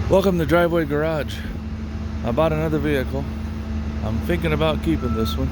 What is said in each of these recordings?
Welcome to Driveway Garage. I bought another vehicle. I'm thinking about keeping this one.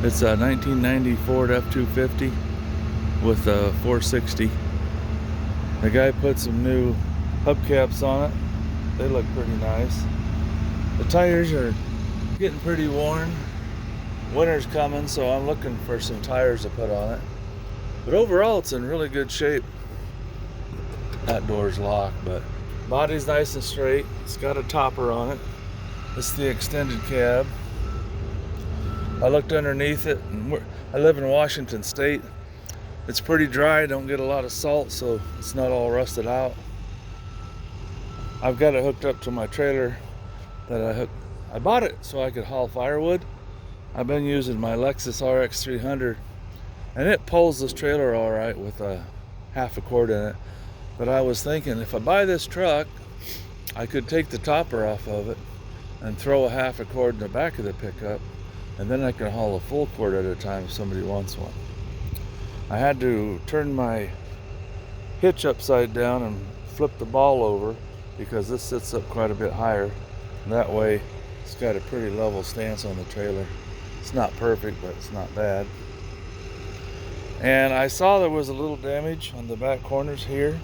It's a 1990 Ford F250 with a 460. The guy put some new hubcaps on it. They look pretty nice. The tires are getting pretty worn. Winter's coming, so I'm looking for some tires to put on it. But overall, it's in really good shape. That door's locked, but body's nice and straight. It's got a topper on it. It's the extended cab. I looked underneath it, and I live in Washington State. It's pretty dry, don't get a lot of salt, so it's not all rusted out. I've got it hooked up to my trailer that I bought it so I could haul firewood. I've been using my Lexus RX 300, and it pulls this trailer all right with a half a cord in it. But I was thinking, if I buy this truck, I could take the topper off of it and throw a half a cord in the back of the pickup, and then I can haul a full cord at a time if somebody wants one. I had to turn my hitch upside down and flip the ball over because this sits up quite a bit higher. And that way, it's got a pretty level stance on the trailer. It's not perfect, but it's not bad. And I saw there was a little damage on the back corners here,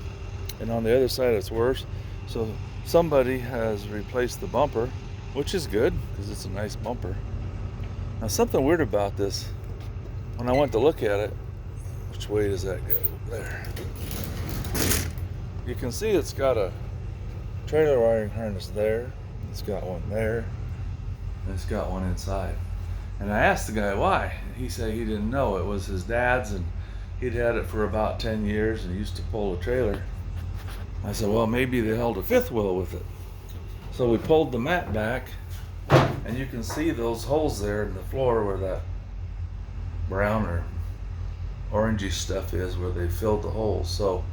and on the other side it's worse. So somebody has replaced the bumper, which is good because it's a nice bumper. Now something weird about this, when I went to look at it, which way does that go? There. You can see it's got a trailer wiring harness there. It's got one there. And it's got one inside. And I asked the guy why. He said he didn't know. It was his dad's, and he'd had it for about 10 years and he used to pull a trailer. I said, well, maybe they held a fifth wheel with it. So we pulled the mat back, and you can see those holes there in the floor where that brown or orangey stuff is, where they filled the holes. So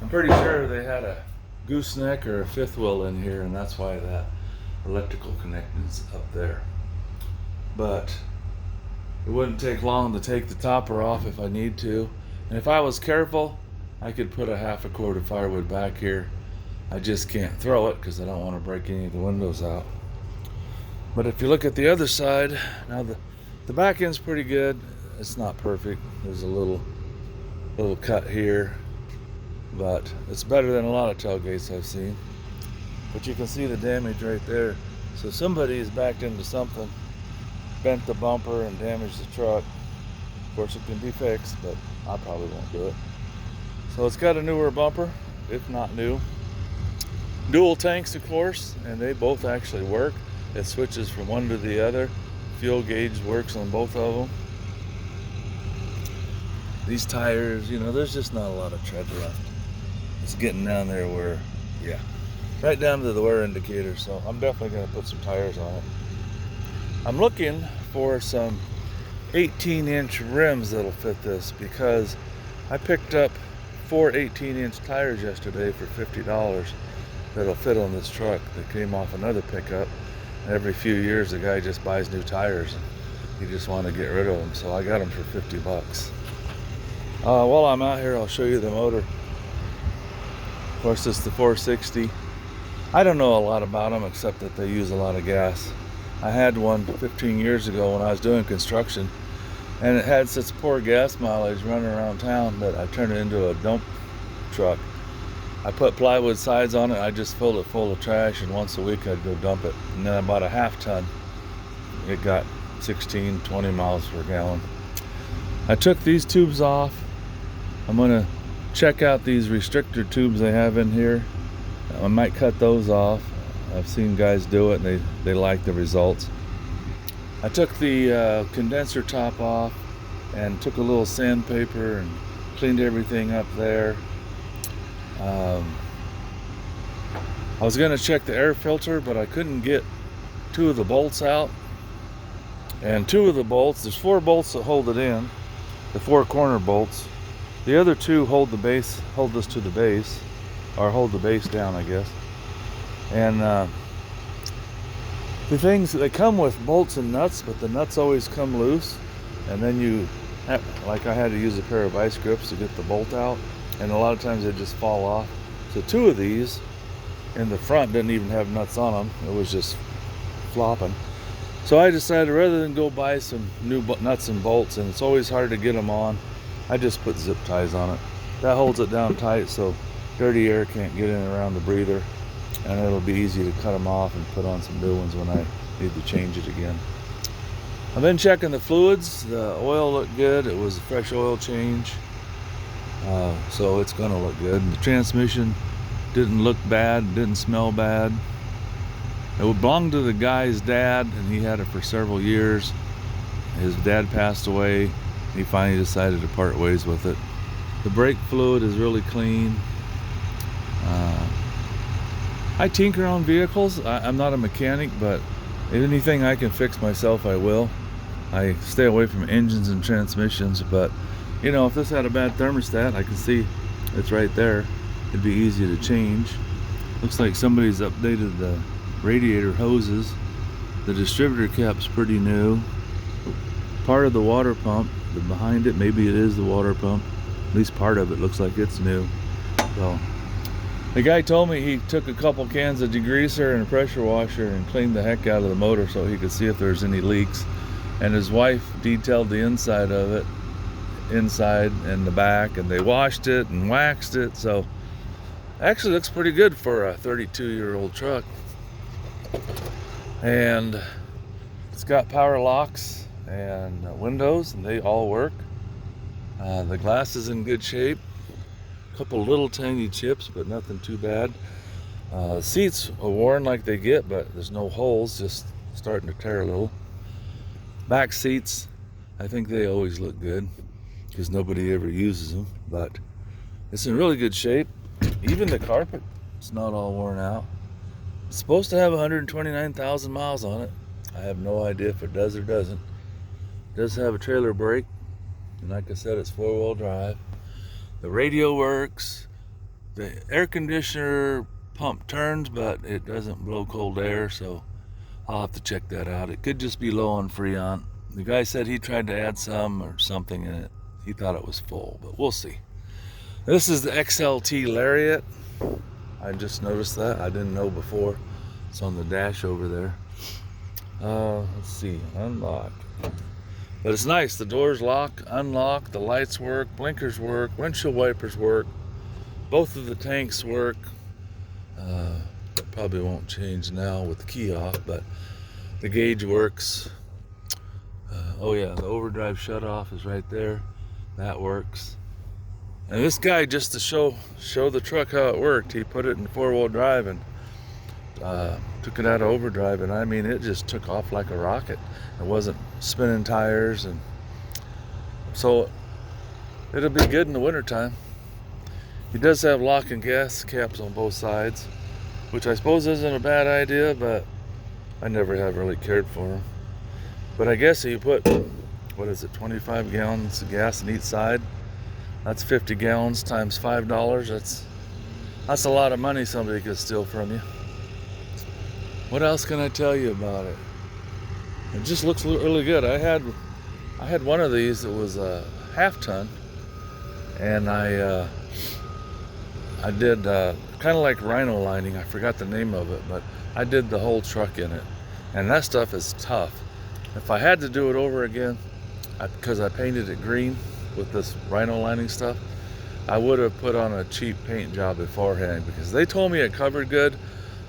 I'm pretty sure they had a gooseneck or a fifth wheel in here, and that's why that electrical connection's up there. But it wouldn't take long to take the topper off if I need to. And if I was careful, I could put a half a cord of firewood back here. I just can't throw it because I don't want to break any of the windows out. But if you look at the other side, now the back end's pretty good. It's not perfect. There's a little cut here, but it's better than a lot of tailgates I've seen. But you can see the damage right there. So somebody has backed into something, bent the bumper and damaged the truck. Of course, it can be fixed, but I probably won't do it. So it's got a newer bumper, if not new. Dual tanks, of course, and they both actually work. It switches from one to the other. Fuel gauge works on both of them. These tires, there's just not a lot of tread left. It's getting down there where, right down to the wear indicator. So I'm definitely going to put some tires on it. I'm looking for some 18-inch rims that'll fit this, because I picked up 4 18-inch tires yesterday for $50 that'll fit on this truck that came off another pickup. And every few years the guy just buys new tires and he just wanted to get rid of them, so I got them for 50 bucks. While I'm out here, I'll show you the motor. Of course, it's the 460. I don't know a lot about them except that they use a lot of gas. I had one 15 years ago when I was doing construction, and it had such poor gas mileage running around town that I turned it into a dump truck. I put plywood sides on it. I just filled it full of trash, and once a week I'd go dump it. And then I bought a half ton. It got 16, 20 miles per gallon. I took these tubes off. I'm going to check out these restrictor tubes they have in here. I might cut those off. I've seen guys do it, and they like the results. I took the condenser top off and took a little sandpaper and cleaned everything up there. I was going to check the air filter, but I couldn't get 2 of the bolts out. And 2 of the bolts, there's 4 bolts that hold it in, the 4 corner bolts. The other 2 hold this to the base, or hold the base down, I guess. And the things, they come with bolts and nuts, but the nuts always come loose, and then like I had to use a pair of vice grips to get the bolt out, and a lot of times they just fall off. So 2 of these in the front didn't even have nuts on them. It was just flopping. So I decided rather than go buy some new nuts and bolts, and it's always hard to get them on, I just put zip ties on it. That holds it down tight so dirty air can't get in and around the breather, and it'll be easy to cut them off and put on some new ones when I need to change it again. I've been checking the fluids. The oil looked good. It was a fresh oil change, so it's gonna look good. And the transmission didn't look bad, didn't smell bad. It belonged to the guy's dad, and he had it for several years. His dad passed away. He finally decided to part ways with it. The brake fluid is really clean. I tinker on vehicles. I'm not a mechanic, but anything I can fix myself, I will. I stay away from engines and transmissions, but you know, if this had a bad thermostat, I can see it's right there. It'd be easy to change. Looks like somebody's updated the radiator hoses. The distributor cap's pretty new. Part of the water pump, behind it, maybe it is the water pump. At least part of it looks like it's new. So the guy told me he took a couple cans of degreaser and a pressure washer and cleaned the heck out of the motor so he could see if there's any leaks. And his wife detailed the inside of it, inside and the back, and they washed it and waxed it. So actually looks pretty good for a 32-year-old truck. And it's got power locks and windows, and they all work. The glass is in good shape. A couple little tiny chips, but nothing too bad. Seats are worn like they get, but there's no holes, just starting to tear a little. Back seats, I think they always look good because nobody ever uses them, but it's in really good shape. Even the carpet, it's not all worn out. It's supposed to have 129,000 miles on it. I have no idea if it does or doesn't. It does have a trailer brake, and like I said, it's 4-wheel drive. The radio works. The air conditioner pump turns, but it doesn't blow cold air, so I'll have to check that out. It could just be low on Freon. The guy said he tried to add some or something in it. He thought it was full, but we'll see. This is the XLT Lariat. I just noticed that. I didn't know before. It's on the dash over there. Let's see, unlock. But it's nice. The doors lock, unlock, the lights work, blinkers work, windshield wipers work. Both of the tanks work. Probably won't change now with the key off, but the gauge works. Oh yeah, the overdrive shutoff is right there. That works. And this guy, just to show the truck how it worked, he put it in 4-wheel drive and took it out of overdrive, and I mean, it just took off like a rocket. It wasn't spinning tires, and so it'll be good in the wintertime. He does have lock and gas caps on both sides, which I suppose isn't a bad idea, but I never have really cared for them. But I guess if you put, 25 gallons of gas in each side, that's 50 gallons times $5. That's a lot of money somebody could steal from you. What else can I tell you about it? It just looks really good. I had one of these that was a half-ton, and I did kind of like rhino lining. I forgot the name of it, but I did the whole truck in it, and that stuff is tough. If I had to do it over again, because I painted it green with this rhino lining stuff, I would have put on a cheap paint job beforehand, because they told me it covered good,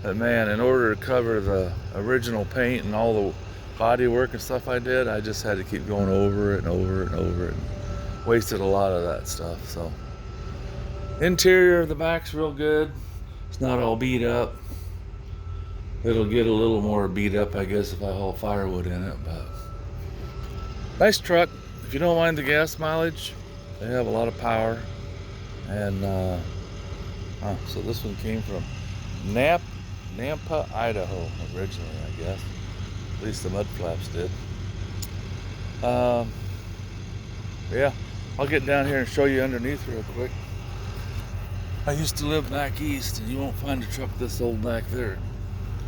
but man, in order to cover the original paint and all the body work and stuff I did, I just had to keep going over it and over it and over it, and wasted a lot of that stuff. So interior of the back's real good. It's not all beat up. It'll get a little more beat up, I guess, if I haul firewood in it, but nice truck. If you don't mind the gas mileage, they have a lot of power. And so this one came from Nampa, Idaho, originally, I guess. At least the mud flaps did. Yeah, I'll get down here and show you underneath real quick. I used to live back east, and you won't find a truck this old back there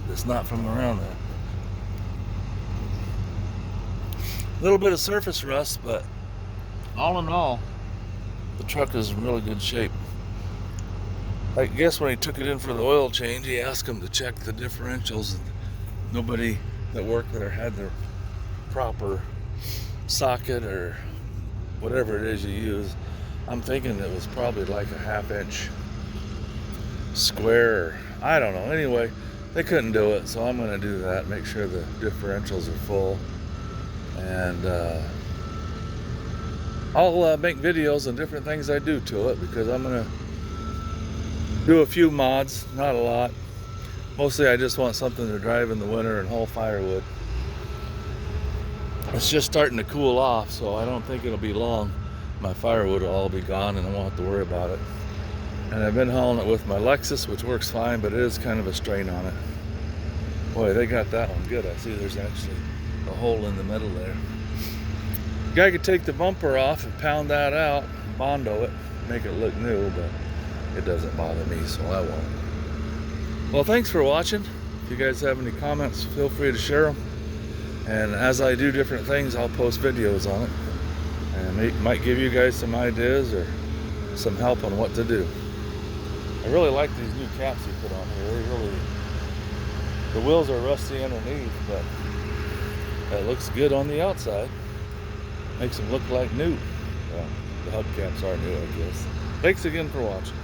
that's not from around there. A little bit of surface rust, but all in all, the truck is in really good shape. I guess when he took it in for the oil change, he asked him to check the differentials. And nobody that worked there had their proper socket or whatever it is you use. I'm thinking it was probably like a 1/2 inch square, or I don't know. Anyway, they couldn't do it, so I'm going to do that, make sure the differentials are full. And I'll make videos on different things I do to it, because I'm going to do a few mods, not a lot. Mostly I just want something to drive in the winter and haul firewood. It's just starting to cool off, so I don't think it'll be long. My firewood will all be gone and I won't have to worry about it. And I've been hauling it with my Lexus, which works fine, but it is kind of a strain on it. Boy, they got that one good. I see there's actually a hole in the middle there. Guy could take the bumper off and pound that out, Bondo it, make it look new, but it doesn't bother me, so I won't. Well, thanks for watching. If you guys have any comments, feel free to share them. And as I do different things, I'll post videos on it. And it might give you guys some ideas or some help on what to do. I really like these new caps you put on here. The wheels are rusty underneath, but it looks good on the outside. Makes them look like new. Well, the hubcaps are new, I guess. Thanks again for watching.